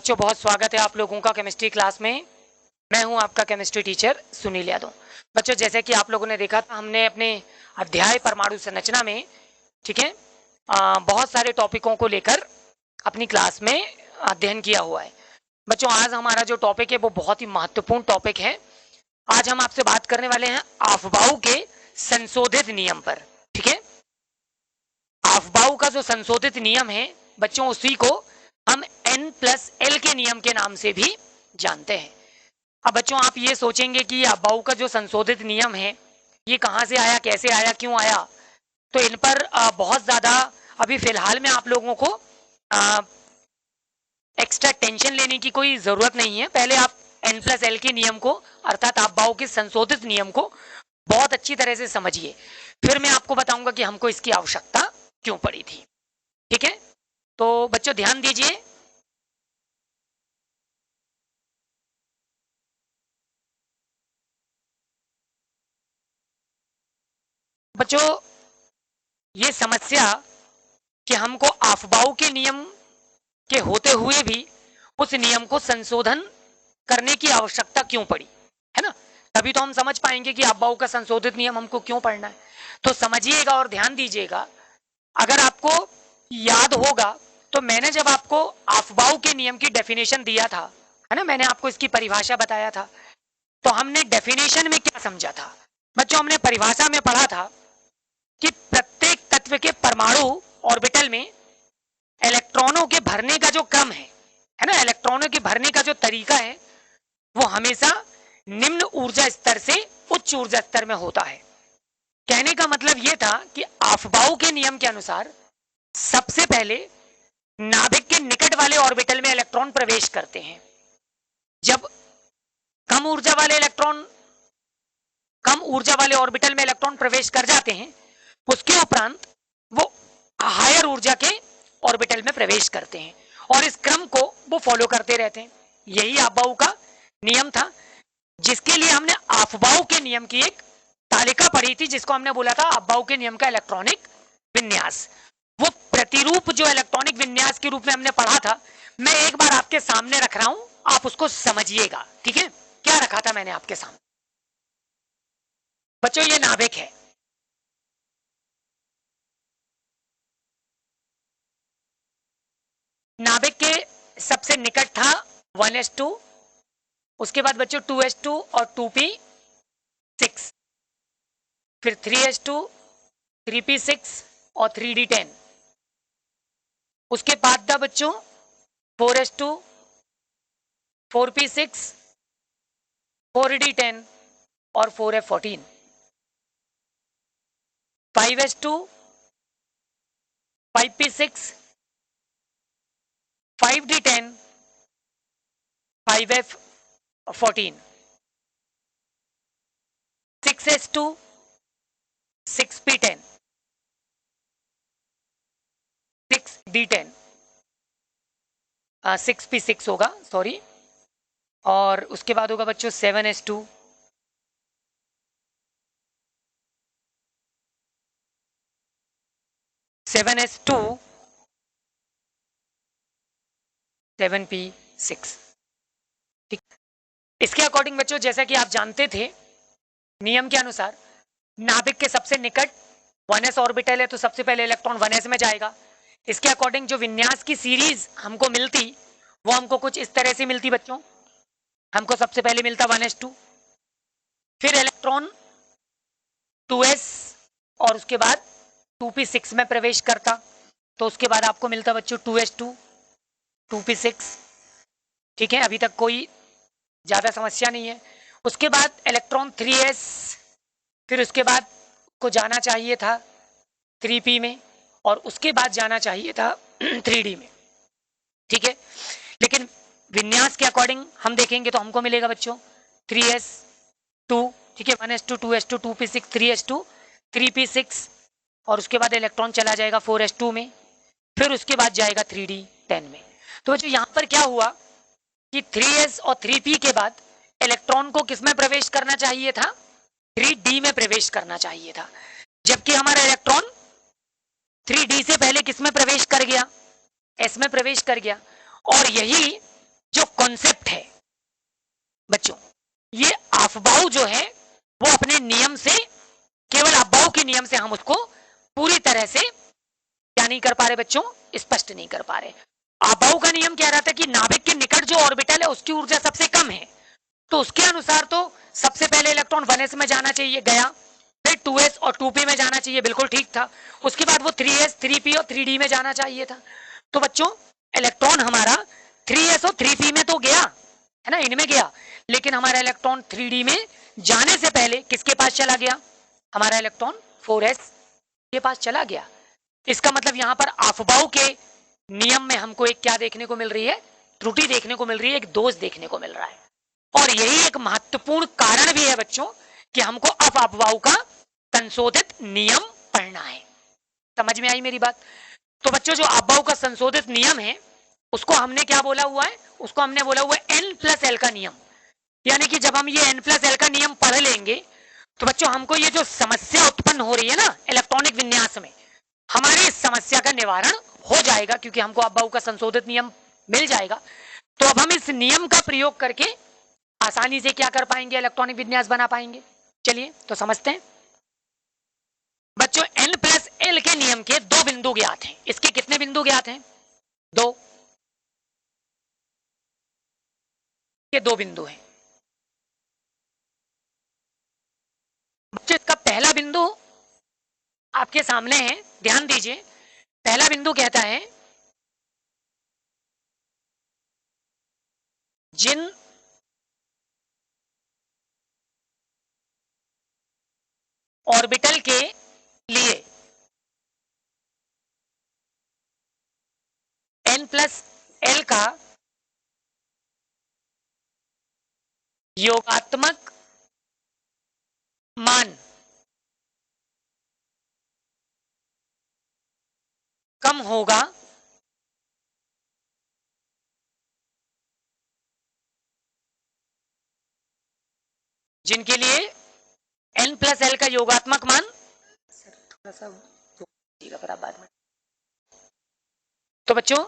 बच्चों बहुत स्वागत है आप लोगों का केमिस्ट्री क्लास में। मैं हूं आपका केमिस्ट्री टीचर सुनील यादव। बच्चों जैसे कि आप लोगों ने देखा था, हमने अपने अध्याय परमाणु संरचना में ठीक है बहुत सारे टॉपिकों को लेकर अपनी क्लास में अध्ययन किया हुआ है। बच्चों आज हमारा जो टॉपिक है वो बहुत ही महत्वपूर्ण टॉपिक है। आज हम आपसे बात करने वाले हैं अफबाऊ के संशोधित नियम पर। ठीक है, अफबाऊ का जो संशोधित नियम है बच्चों, उसी को हम N+L के नियम के नाम से भी जानते हैं। अब बच्चों आप ये सोचेंगे कि अफबाऊ का जो संशोधित नियम है ये कहाँ से आया, कैसे आया, क्यों आया, तो इन पर बहुत ज्यादा अभी फिलहाल में आप लोगों को एक्स्ट्रा टेंशन लेने की कोई जरूरत नहीं है। पहले आप N+L के नियम को अर्थात अफबाऊ के संशोधित नियम को बहुत अच्छी तरह से समझिए, फिर मैं आपको बताऊंगा कि हमको इसकी आवश्यकता क्यों पड़ी थी। ठीक है, तो बच्चों ध्यान दीजिए। बच्चों ये समस्या कि हमको अफबाऊ के नियम के होते हुए भी उस नियम को संशोधन करने की आवश्यकता क्यों पड़ी, है ना, तभी तो हम समझ पाएंगे कि अफबाऊ का संशोधित नियम हमको क्यों पढ़ना है। तो समझिएगा और ध्यान दीजिएगा। अगर आपको याद होगा तो मैंने जब आपको अफबाऊ के नियम की डेफिनेशन दिया था, है ना, मैंने आपको इसकी परिभाषा बताया था, तो हमने डेफिनेशन में क्या समझा था बच्चों? हमने परिभाषा में पढ़ा था कि प्रत्येक तत्व के परमाणु ऑर्बिटल में इलेक्ट्रॉनों के भरने का जो क्रम है ना, इलेक्ट्रॉनों के भरने का जो तरीका है वो हमेशा निम्न ऊर्जा स्तर से उच्च ऊर्जा स्तर में होता है। कहने का मतलब ये था कि अफबाऊ के नियम के अनुसार सबसे पहले नाभिक के निकट वाले ऑर्बिटल में इलेक्ट्रॉन प्रवेश करते हैं। जब कम ऊर्जा वाले ऑर्बिटल में इलेक्ट्रॉन प्रवेश कर जाते हैं, उसके उपरांत वो हायर ऊर्जा के ऑर्बिटल में प्रवेश करते हैं और इस क्रम को वो फॉलो करते रहते हैं। यही अफबाऊ का नियम था, जिसके लिए हमने अफबाऊ के नियम की एक तालिका पढ़ी थी, जिसको हमने बोला था अफबाऊ के नियम का इलेक्ट्रॉनिक विन्यास। वो प्रतिरूप जो इलेक्ट्रॉनिक विन्यास के रूप में हमने पढ़ा था, मैं एक बार आपके सामने रख रहा हूं, आप उसको समझिएगा। ठीक है, क्या रखा था मैंने आपके सामने? बच्चों ये नाभिक है, नाभिक के सबसे निकट था 1s2, उसके बाद बच्चों 2s2 और 2p6, फिर 3s2, 3p6 और 3d10, उसके बाद था बच्चों 4s2, 4p6, 4d10 और 4f14, 5s2, 5p6, 5d10, 5f14, 6s2, 6p10, 6d10, 6p6 होगा, सॉरी, और उसके बाद होगा बच्चों 7s2, 7s2, 7p6। ठीक, इसके अकॉर्डिंग बच्चों जैसा कि आप जानते थे नियम के अनुसार नाभिक के सबसे निकट 1s ऑर्बिटल है, तो सबसे पहले इलेक्ट्रॉन 1s में जाएगा। इसके अकॉर्डिंग जो विन्यास की सीरीज हमको मिलती वो हमको कुछ इस तरह से मिलती बच्चों। हमको सबसे पहले मिलता 1s2, फिर इलेक्ट्रॉन 2s और उसके बाद 2p6 में प्रवेश करता, तो उसके बाद आपको मिलता बच्चों 2s2, 2p6। ठीक है, अभी तक कोई ज्यादा समस्या नहीं है। उसके बाद इलेक्ट्रॉन 3s, फिर उसके बाद को जाना चाहिए था 3p में और उसके बाद जाना चाहिए था 3d में। ठीक है, लेकिन विन्यास के अकॉर्डिंग हम देखेंगे तो हमको मिलेगा बच्चों 3s2, ठीक है, 1s2, 2s2, 2p6, 3s2, 3p6 और उसके बाद इलेक्ट्रॉन चला जाएगा 4s2 में, फिर उसके बाद जाएगा 3d10 में। तो बच्चों यहाँ पर क्या हुआ कि 3s और 3p के बाद इलेक्ट्रॉन को किस में प्रवेश करना चाहिए था? 3d में प्रवेश करना चाहिए था, जबकि हमारा इलेक्ट्रॉन 3d से पहले किस में प्रवेश कर गया? s में प्रवेश कर गया। और यही जो कॉन्सेप्ट है बच्चों, ये अफबाऊ जो है वो अपने नियम से, केवल अफबाऊ के नियम से हम उसको पूरी तरह से क्या नहीं कर पा रहे बच्चों, स्पष्ट नहीं कर पा रहे। अफबाऊ का नियम कह रहा था कि नाभिक के निकट जो ऑर्बिटल है उसकी ऊर्जा सबसे कम है, तो उसके अनुसार तो सबसे पहले इलेक्ट्रॉन 1s में जाना चाहिए, गया, फिर 2s और 2p में जाना चाहिए, बिल्कुल ठीक था। उसके बाद वो 3s 3p और 3d में जाना चाहिए था। तो बच्चों इलेक्ट्रॉन हमारा 3s और 3p में तो गया है ना, इनमें गया, लेकिन हमारा इलेक्ट्रॉन 3d में जाने से पहले किसके पास चला गया, हमारा इलेक्ट्रॉन 4s के पास चला गया। इसका मतलब यहां पर अफबाऊ के नियम में हमको एक क्या देखने को मिल रही है, त्रुटि देखने को मिल रही है, एक दोष देखने को मिल रहा है। और यही एक महत्वपूर्ण कारण भी है बच्चों कि हमको अफबाऊ का संशोधित नियम पढ़ना है। समझ में आई मेरी बात? तो बच्चों जो अफबाऊ का संशोधित नियम है उसको हमने क्या बोला हुआ है, उसको हमने बोला हुआ है N+L का नियम। यानी कि जब हम ये N+L का नियम पढ़ लेंगे तो बच्चों हमको ये जो समस्या उत्पन्न हो रही है ना इलेक्ट्रॉनिक विन्यास में, हमारी इस समस्या का निवारण हो जाएगा, क्योंकि हमको अफबाऊ का संशोधित नियम मिल जाएगा। तो अब हम इस नियम का प्रयोग करके आसानी से क्या कर पाएंगे, इलेक्ट्रॉनिक विन्यास बना पाएंगे। चलिए तो समझते हैं बच्चों। N+L के नियम के दो बिंदु ज्ञात हैं। इसके कितने बिंदु ज्ञात हैं, दो, के दो बिंदु हैं बच्चों। इसका पहला बिंदु आपके सामने है, ध्यान दीजिए। पहला बिंदु कहता है जिन ऑर्बिटल के लिए N+L का योगात्मक मान कम होगा, जिनके लिए N+L का योगात्मक मान, थोड़ा सा फिर आप बाद में। तो बच्चों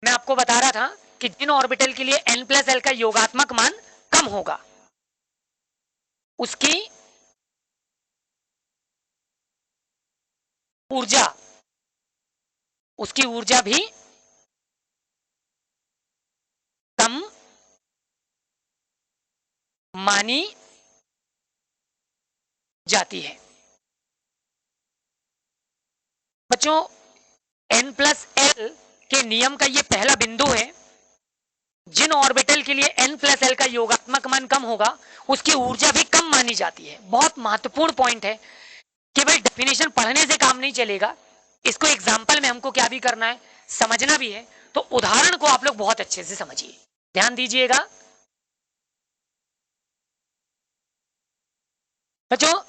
मैं आपको बता रहा था कि जिन ऑर्बिटल के लिए N+L का योगात्मक मान कम होगा उसकी ऊर्जा, उसकी ऊर्जा भी कम मानी जाती है। बच्चों N+L के नियम का ये पहला बिंदु है, जिन ऑर्बिटल के लिए N+L का योगात्मक मान कम होगा उसकी ऊर्जा भी कम मानी जाती है। बहुत महत्वपूर्ण पॉइंट है। केवल डेफिनेशन पढ़ने से काम नहीं चलेगा, इसको एग्जाम्पल में हमको क्या भी करना है, समझना भी है। तो उदाहरण को आप लोग बहुत अच्छे से समझिए, ध्यान दीजिएगा बच्चों।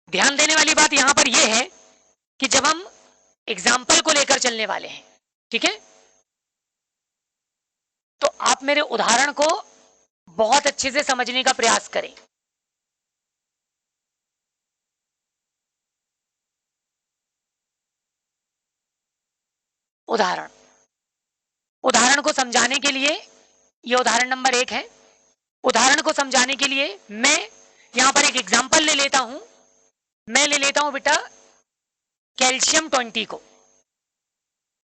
ध्यान देने वाली बात यहां पर यह है कि जब हम एग्जाम्पल को लेकर चलने वाले हैं, ठीक है, तो आप मेरे उदाहरण को बहुत अच्छे से समझने का प्रयास करें। उदाहरण, उदाहरण को समझाने के लिए, यह उदाहरण नंबर 1 है। उदाहरण को समझाने के लिए मैं यहां पर एक एग्जाम्पल ले लेता हूं। मैं ले लेता हूं बेटा कैल्शियम 20 को,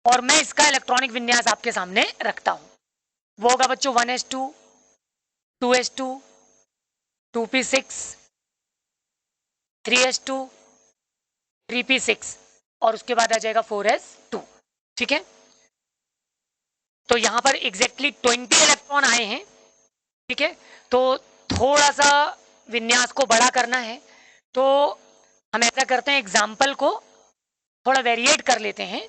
और मैं इसका इलेक्ट्रॉनिक विन्यास आपके सामने रखता हूं। वो होगा बच्चों 1s2 2s2 2p6 3s2 3p6 और उसके बाद आ जाएगा 4s2। ठीक है, तो यहां पर एग्जैक्टली 20 इलेक्ट्रॉन आए हैं। ठीक है, तो थोड़ा सा विन्यास को बड़ा करना है, तो हम ऐसा करते हैं एग्जाम्पल को थोड़ा वेरिएट कर लेते हैं।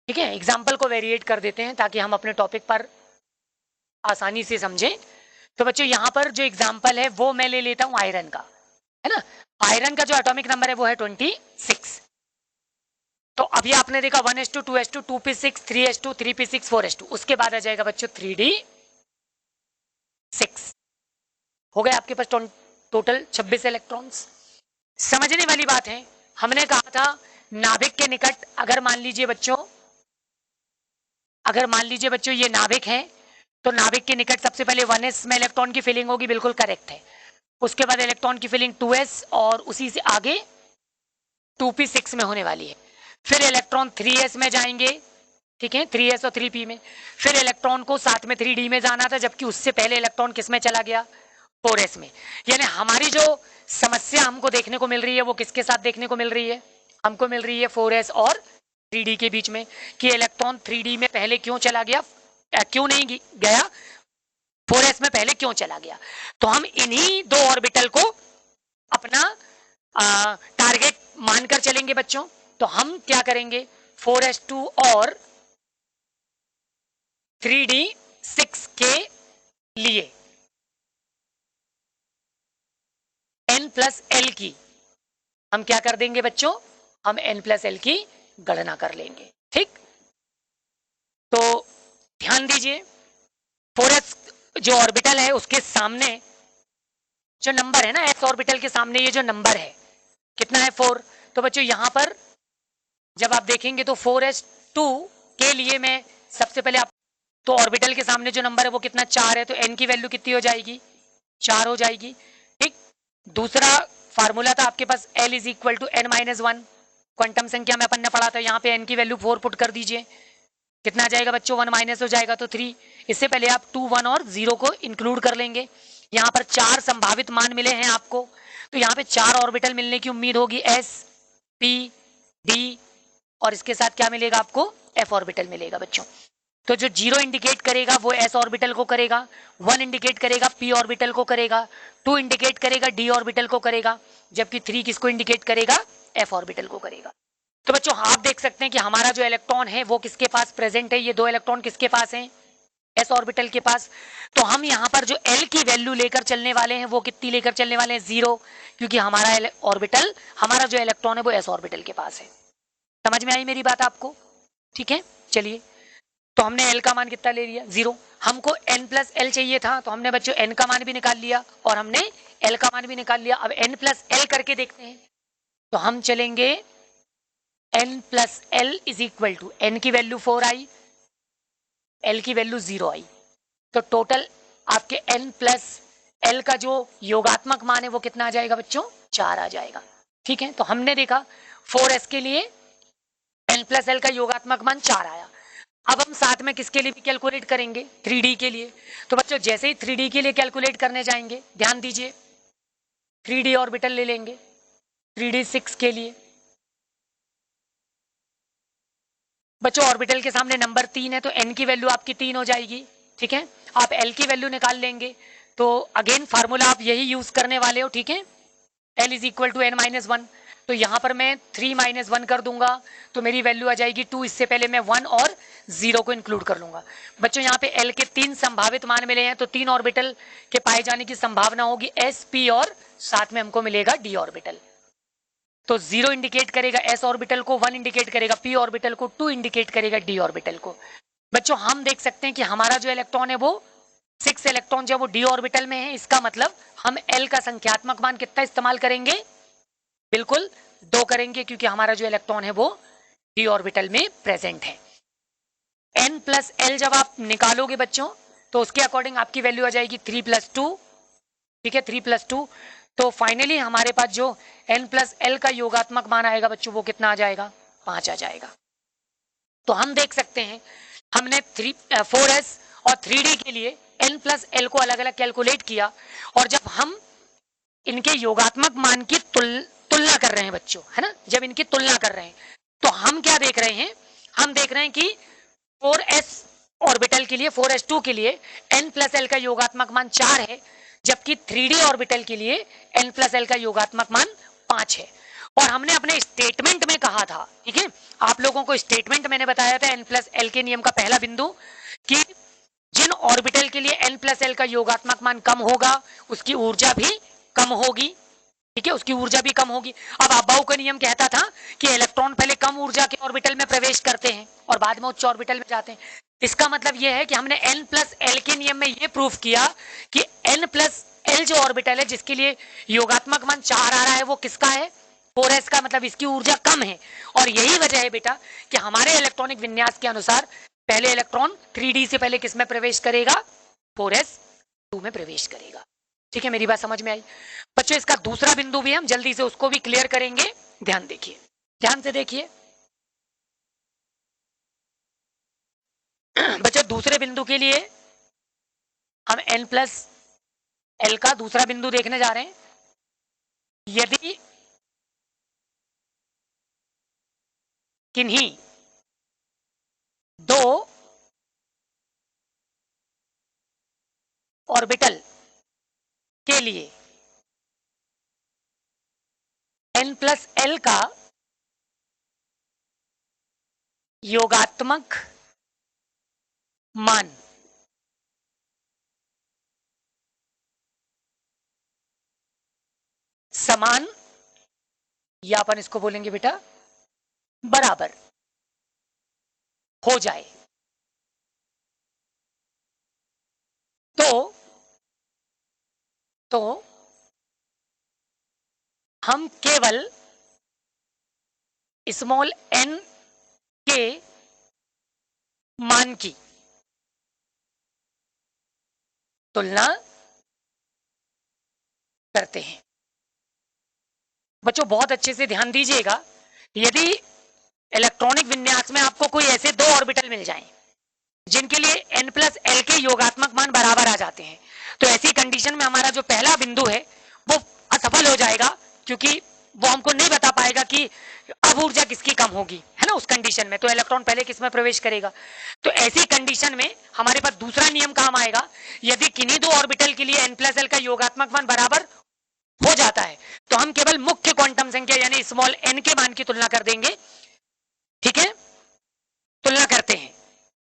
ठीक है, एग्जाम्पल को वेरिएट कर देते हैं ताकि हम अपने टॉपिक पर आसानी से समझें। तो बच्चों यहां पर जो एग्जाम्पल है वो मैं ले लेता हूं आयरन का, है ना। आयरन का जो एटॉमिक नंबर है वो है 26। तो अभी आपने देखा 1s2 2s2 2p6 3s2 3p6 4s2, उसके बाद आ जाएगा बच्चों 3d6। हो गए आपके पास टोटल 26 इलेक्ट्रॉन्स। समझने वाली बात है, हमने कहा था नाभिक के निकट अगर मान लीजिए बच्चों अगर मान लीजिए बच्चों ये नाभिक है तो नाभिक के निकट सबसे पहले 1s में इलेक्ट्रॉन की फिलिंग होगी, बिल्कुल करेक्ट है। उसके बाद इलेक्ट्रॉन की फिलिंग 2s और उसी से आगे 2p6 में होने वाली है। फिर इलेक्ट्रॉन 3s में जाएंगे, ठीक है, 3s और 3p में। फिर इलेक्ट्रॉन को साथ में 3d में जाना था, जबकि उससे पहले इलेक्ट्रॉन किस में चला गया, 4s में। यानी हमारी जो समस्या हमको देखने को मिल रही है वो किसके साथ देखने को मिल रही है, हमको मिल रही है 4s और 3d के बीच में, कि इलेक्ट्रॉन 3d में पहले क्यों चला गया, क्यों नहीं गया, 4s में पहले क्यों चला गया। तो हम इन्हीं दो ऑर्बिटल को अपना टारगेट मानकर चलेंगे बच्चों। तो हम क्या करेंगे, 4s2 और 3d6 के लिए n+l की हम क्या कर देंगे बच्चों, हम n+l की गणना कर लेंगे, ठीक। तो ध्यान दीजिए, 4s जो ऑर्बिटल है उसके सामने जो नंबर है ना, s ऑर्बिटल के सामने ये जो नंबर है कितना है, 4। तो बच्चों यहां पर जब आप देखेंगे तो 4s2 के लिए मैं सबसे पहले आप तो ऑर्बिटल के सामने जो नंबर है वो कितना, 4 है, तो n की वैल्यू कितनी हो जाएगी, 4 हो जाएगी, ठीक। दूसरा फार्मूला था आपके पास l is equal to n-1, quantum संख्या में अपन ने पढ़ा था, यहाँ पे n की वैल्यू 4 पुट कर दीजिए, कितना आ जाएगा बच्चों, 1 माइनस हो जाएगा तो 3। इससे पहले आप 2, 1 और 0 को इंक्लूड कर लेंगे। यहाँ पर 4 संभावित मान मिले हैं आपको, तो यहाँ पे 4 ऑर्बिटल मिलने की उम्मीद होगी, s, p, d और इसके साथ क्या मिलेगा आपको, f ऑर्बिटल मिलेगा बच्चों। तो जो 0 इंडिकेट करेगा वो s ऑर्बिटल को करेगा, 1 इंडिकेट करेगा p ऑर्बिटल को करेगा, 2 इंडिकेट करेगा d ऑर्बिटल को करेगा, जबकि 3 किसको इंडिकेट करेगा, f ऑर्बिटल को करेगा। तो बच्चों आप देख सकते हैं कि हमारा जो इलेक्ट्रॉन है वो किसके पास प्रेजेंट है, ये 2 इलेक्ट्रॉन किसके पास हैं, s ऑर्बिटल के पास। तो हम यहाँ पर जो l की वैल्यू लेकर चलने वाले हैं वो कितनी लेकर चलने वाले हैं, 0, क्योंकि हमारा ऑर्बिटल, हमारा जो इलेक्ट्रॉन है वो s ऑर्बिटल के पास है। समझ में आई मेरी बात आपको, ठीक है। चलिए, तो हमने l का मान कितना ले लिया, 0। हमको n+l चाहिए था, तो हमने बच्चों n का मान भी निकाल लिया और हमने l का मान भी निकाल लिया। अब n+l करके देखते हैं, तो हम चलेंगे n+l is equal to, n की वैल्यू 4 आई, l की वैल्यू 0 आई, तो टोटल आपके n+l का जो योगात्मक मान है वो कितना आ जाएगा बच्चों, 4 आ जाएगा, ठीक है। तो हमने देखा 4s के लिए n+l का योगात्मक मान 4 आया। अब हम साथ में किसके लिए भी कैलकुलेट करेंगे, 3d के लिए। तो बच्चों जैसे ही 3d के लिए कैलकुलेट करने जाएंगे, ध्यान दीजिए, 3d ऑर्बिटल ले लेंगे 3d6 के लिए। बच्चों ऑर्बिटल के सामने नंबर 3 है, तो n की वैल्यू आपकी 3 हो जाएगी, ठीक है। आप l की वैल्यू निकाल लेंगे, तो अगेन फार्मूला आप यही यूज करने वाले हो, ठीक है, l is equal to n-1। तो यहाँ पर मैं 3 - 1 कर दूंगा, तो मेरी वैल्यू आ जाएगी 2। इससे पहले मैं 1 और 0 को इंक्लूड कर लूंगा। बच्चों यहाँ पे l के 3 संभावित मान मिले हैं, तो 3 ऑर्बिटल के पाए जाने की संभावना होगी s, p और साथ में हमको मिलेगा d ऑर्बिटल। तो 0 इंडिकेट करेगा s ऑर्बिटल को, 1 इंडिकेट करेगा p ऑर्बिटल को, 2 इंडिकेट करेगा d ऑर्बिटल को। बच्चों हम देख सकते हैं कि हमारा जो इलेक्ट्रॉन है वो 6 इलेक्ट्रॉन जो वो d ऑर्बिटल में है, इसका मतलब हम l का संख्यात्मक मान कितना इस्तेमाल करेंगे, बिल्कुल 2 करेंगे, क्योंकि हमारा जो इलेक्ट्रॉन है वो d ऑर्बिटल में प्रेजेंट है। n+l जब आप निकालोगे बच्चों, तो उसके अकॉर्डिंग आपकी वैल्यू आ जाएगी 3+2, ठीक है, 3+2। तो फाइनली हमारे पास जो n+l का योगात्मक मान आएगा बच्चों वो कितना आ जाएगा, 5 आ जाएगा। तो हम देख सकते हैं हमने 4s और 3d के लिए n+l को अलग अलग कैलकुलेट किया, और जब हम इनके योगात्मक मान की तुलना कर रहे हैं बच्चों, है ना, जब इनकी तुलना कर रहे हैं तो हम क्या देख रहे हैं, हम देख रहे हैं कि 4s ऑर्बिटल के लिए, 4s2 के लिए n+l का योगात्मक मान 4 है, जबकि 3d ऑर्बिटल के लिए n+l का योगात्मक मान 5 है। और हमने अपने स्टेटमेंट में कहा था, ठीक है, आप लोगों को स्टेटमेंट मैंने बताया था n+l के नियम का पहला बिंदु, कि जिन ऑर्बिटल के लिए n+l का योगात्मक मान कम होगा उसकी ऊर्जा भी कम होगी, ठीक है, उसकी ऊर्जा भी कम होगी। अब अबाउ का नियम कहता था कि इलेक्ट्रॉन पहले कम ऊर्जा के ऑर्बिटल में प्रवेश करते हैं और बाद में उच्च ऑर्बिटल में जाते हैं। इसका मतलब यह है कि हमने n+l के नियम में यह प्रूफ किया कि n+l जो ऑर्बिटल है जिसके लिए योगात्मक मान 4 आ रहा है वो किसका है, 4s का, मतलब इसकी ऊर्जा कम है। और यही वजह है बेटा कि हमारे इलेक्ट्रॉनिक विन्यास के अनुसार पहले इलेक्ट्रॉन 3d से पहले किस में प्रवेश करेगा, 4s2 में प्रवेश करेगा। ठीक है, मेरी बात समझ में आई बच्चों? इसका दूसरा बिंदु भी हम जल्दी से उसको भी क्लियर करेंगे। ध्यान देखिए, ध्यान से देखिए बच्चों, दूसरे बिंदु के लिए हम n+l का दूसरा बिंदु देखने जा रहे हैं। यदि किन्हीं दो ऑर्बिटल के लिए n+l का योगात्मक मान समान, या अपन इसको बोलेंगे बेटा बराबर हो जाए, तो हम केवल स्मॉल n के मान की तुलना करते हैं। बच्चों बहुत अच्छे से ध्यान दीजिएगा, यदि इलेक्ट्रॉनिक विन्यास में आपको कोई ऐसे दो ऑर्बिटल मिल जाएं जिनके लिए n+l के योगात्मक मान बराबर आ जाते हैं, तो ऐसी कंडीशन में हमारा जो पहला बिंदु है वो असफल हो जाएगा, क्योंकि वो हमको नहीं बता पाएगा कि अब ऊर्जा किसकी कम होगी, है ना। उस कंडीशन में तो इलेक्ट्रॉन पहले किस में प्रवेश करेगा। तो ऐसी कंडीशन में हमारे पास दूसरा नियम काम आएगा, यदि किन्हीं दो ऑर्बिटल के लिए n+l का योगात्मक मान बराबर हो जाता है तो हम केवल मुख्य क्वांटम संख्या यानी स्मॉल n के मान की तुलना कर देंगे। ठीक है, तुलना करते हैं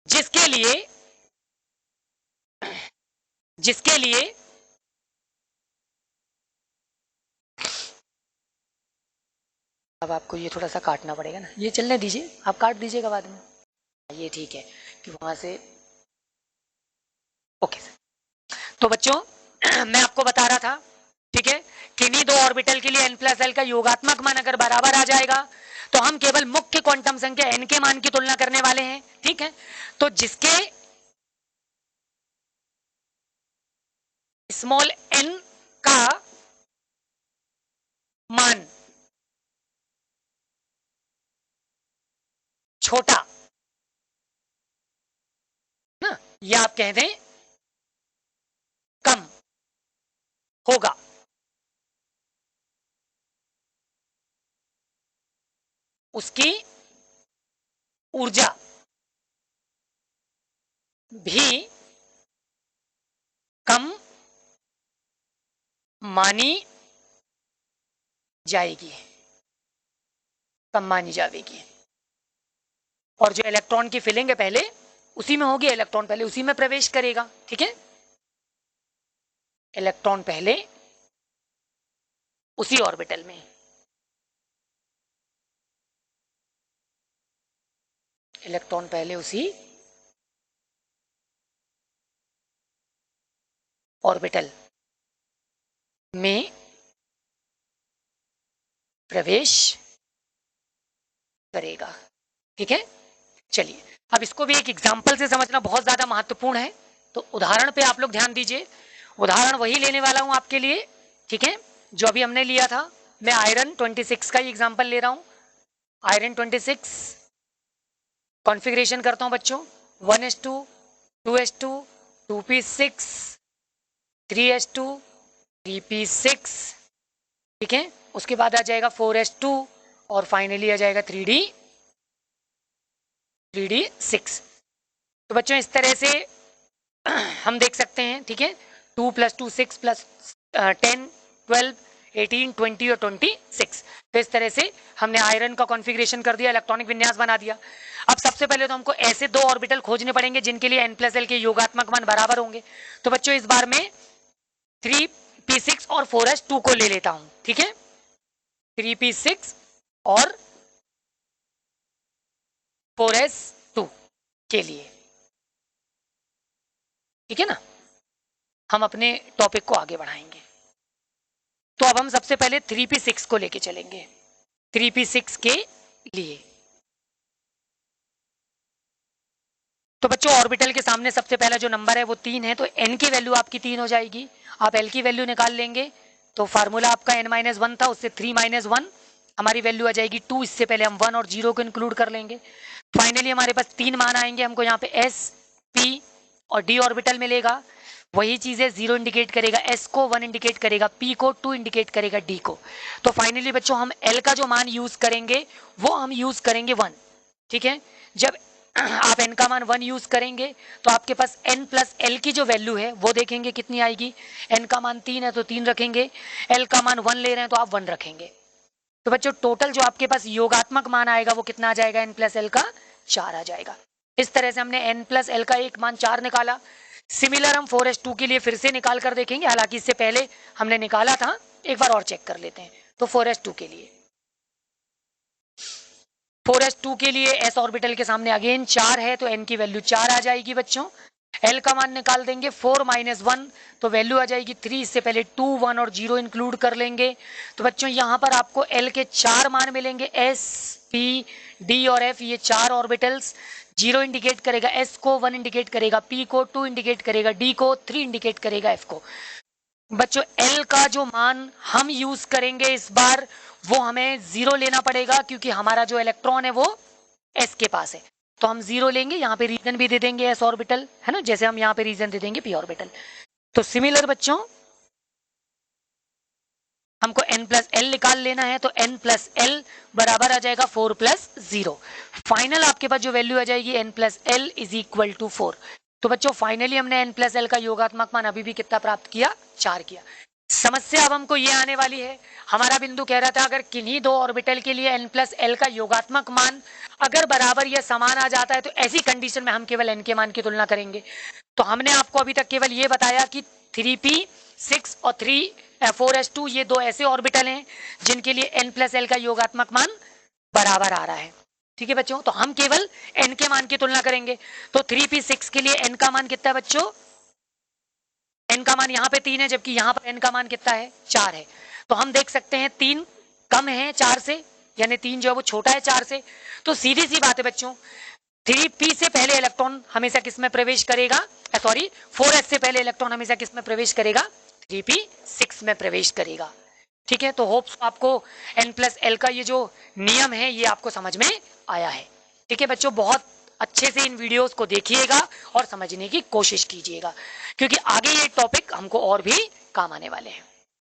जिसके लिए अब आपको ये थोड़ा सा काटना पड़ेगा ना, ये चलने दीजिए, आप काट दीजिएगा बाद में, ये ठीक है कि वहां से। ओके सर, तो बच्चों मैं आपको बता रहा था, ठीक है, किन्हीं दो ऑर्बिटल के लिए n+l का योगात्मक मान अगर बराबर आ जाएगा तो हम केवल मुख्य क्वांटम संख्या n के मान की तुलना करने वाले हैं। ठीक है, तो जिसके स्मॉल n का मान छोटा ना, या आप कह दें कम होगा, उसकी ऊर्जा भी कम मानी जाएगी, कम मानी जाएगी। और जो इलेक्ट्रॉन की फिलिंग है पहले उसी में होगी, इलेक्ट्रॉन पहले उसी में प्रवेश करेगा। ठीक है, इलेक्ट्रॉन पहले उसी ऑर्बिटल में, इलेक्ट्रॉन पहले उसी ऑर्बिटल में प्रवेश करेगा। ठीक है, चलिए अब इसको भी एक एग्जांपल से समझना बहुत ज्यादा महत्वपूर्ण है, तो उदाहरण पे आप लोग ध्यान दीजिए। उदाहरण वही लेने वाला हूं आपके लिए, ठीक है, जो अभी हमने लिया था। मैं आयरन 26 का ही एग्जांपल ले रहा हूं। आयरन 26 कॉन्फ़िगरेशन करता हूं बच्चों, 1s2 2s2 2p6 3s2 3p6। ठीक है, उसके बाद आ जाएगा 4s2 और फाइनली आ जाएगा 3d6। तो बच्चों इस तरह से हम देख सकते हैं। ठीक है, 2 + 2 6 + 10 12 18 20 और 26। तो इस तरह से हमने आयरन का कॉन्फ़िगरेशन कर दिया, इलेक्ट्रॉनिक विन्यास बना दिया। अब सबसे पहले तो हमको ऐसे दो ऑर्बिटल खोजने पड़ेंगे जिनके लिए n+l के योगात्मक मान बराबर होंगे। तो बच्चों इस बार में 3p6 और 4s2 को ले लेता हूं। ठीक है, 3p6 और 4s2 के लिए। ठीक है ना, हम अपने टॉपिक को आगे बढ़ाएंगे। तो अब हम सबसे पहले 3p6 को लेके चलेंगे। 3p6 के लिए तो बच्चों ऑर्बिटल के सामने सबसे पहला जो नंबर है वो 3 है, तो n की वैल्यू आपकी 3 हो जाएगी। आप l की वैल्यू निकाल लेंगे तो फार्मूला आपका n-1 था, उससे 3-1 हमारी वैल्यू आ जाएगी 2। इससे पहले हम 1 और 0 को इंक्लूड कर लेंगे। फाइनली हमारे पास 3 मान आएंगे, हमको यहाँ पे s, p और d ऑर्बिटल मिलेगा। वही चीज है, 0 इंडिकेट करेगा s को, 1 इंडिकेट करेगा p को, 2 इंडिकेट करेगा d को। तो फाइनली बच्चों हम l का जो मान यूज करेंगे वो हम यूज करेंगे 1। ठीक है, जब आप n का मान 1 यूज करेंगे तो आपके पास n प्लस l की जो वैल्यू है वो देखेंगे कितनी आएगी। n का मान 3 है तो 3 रखेंगे, l का मान 1 ले रहे हैं तो आप 1 रखेंगे। तो बच्चों टोटल जो आपके पास योगात्मक मान आएगा वो कितना आ जाएगा, n प्लस l का 4 आ जाएगा। इस तरह से हमने n प्लस l का एक मान 4 निकाला। सिमिलर हम 4s2 के लिए फिर से निकाल कर देखेंगे, हालांकि इससे पहले हमने निकाला था, एक बार और चेक कर लेते हैं। तो 4s2 के लिए 4s2 के लिए s ऑर्बिटल के सामने अगेन 4 है तो n की वैल्यू 4 आ जाएगी बच्चों। l का मान निकाल देंगे 4-1 तो वैल्यू आ जाएगी 3। इससे पहले 2, 1 और 0 इंक्लूड कर लेंगे। तो बच्चों यहाँ पर आपको l के 4 मान मिलेंगे, s, p, d और f, ये 4 ऑर्बिटल्स। 0 इंडिकेट करेगा s को, 1 इंडिकेट करेगा p को, 2 इंडिकेट करेगा d को, 3 इंडिकेट करेगा f को। बच्चों l का जो मान हम यूज करेंगे इस बार वो हमें 0 लेना पड़ेगा, क्योंकि हमारा जो इलेक्ट्रॉन है वो s के पास है, तो हम 0 लेंगे। यहाँ पे रीजन भी दे देंगे s ऑर्बिटल, है ना, जैसे हम यहाँ पे रीजन दे देंगे p ऑर्बिटल। तो सिमिलर बच्चों हमको n प्लस l निकाल लेना है, तो n प्लस l बराबर आ जाएगा 4 प्लस 0। फाइनल आपके पास जो वैल्यू आ जाएगी n plus l is equal to 4। तो बच्चों फाइनली हमने n प्लस l का योगात्मक मान अभी भी कितना प्राप्त किया, 4 किया। समस्या अब हमको ये आने वाली है, हमारा बिंदु कह रहा था अगर किन्हीं दो ऑर्बिटल के लिए n प्लस l का योगात्मक मान अगर बराबर या समान आ जाता है तो ऐसी कंडीशन में हम केवल n के मान की तुलना करेंगे। तो हमने आपको अभी तक केवल ये बताया कि 3p, 6 और 4s2 ये दो ऐसे ऑर्बिटल हैं जिनके लिए n प्लस l का योगात्मक मान बराबर आ रहा है। ठीक है बच्चों, तो हम केवल n के मान की तुलना करेंगे। तो 3p6 के लिए n का मान कितना है बच्चों, n का मान यहाँ पे 3 है, जबकि यहाँ पर n का मान कितना है, 4 है। तो हम देख सकते हैं 3 कम है 4 से, यानी 3 जो है वो छोटा है 4 से। तो सीधी सी बात है बच्चों, 3p से पहले इलेक्ट्रॉन हमेशा किस में प्रवेश करेगा, सॉरी 4s से पहले इलेक्ट्रॉन हमेशा किस में प्रवेश करेगा, 3p6 में प्रवेश करेगा। ठीक है, तो होप्स आपको n प्लस l का ये जो नियम है ये आपको समझ में आया है। ठीक है बच्चों, बहुत अच्छे से इन वीडियोस को देखिएगा और समझने की कोशिश कीजिएगा, क्योंकि आगे ये टॉपिक हमको और भी काम आने वाले हैं।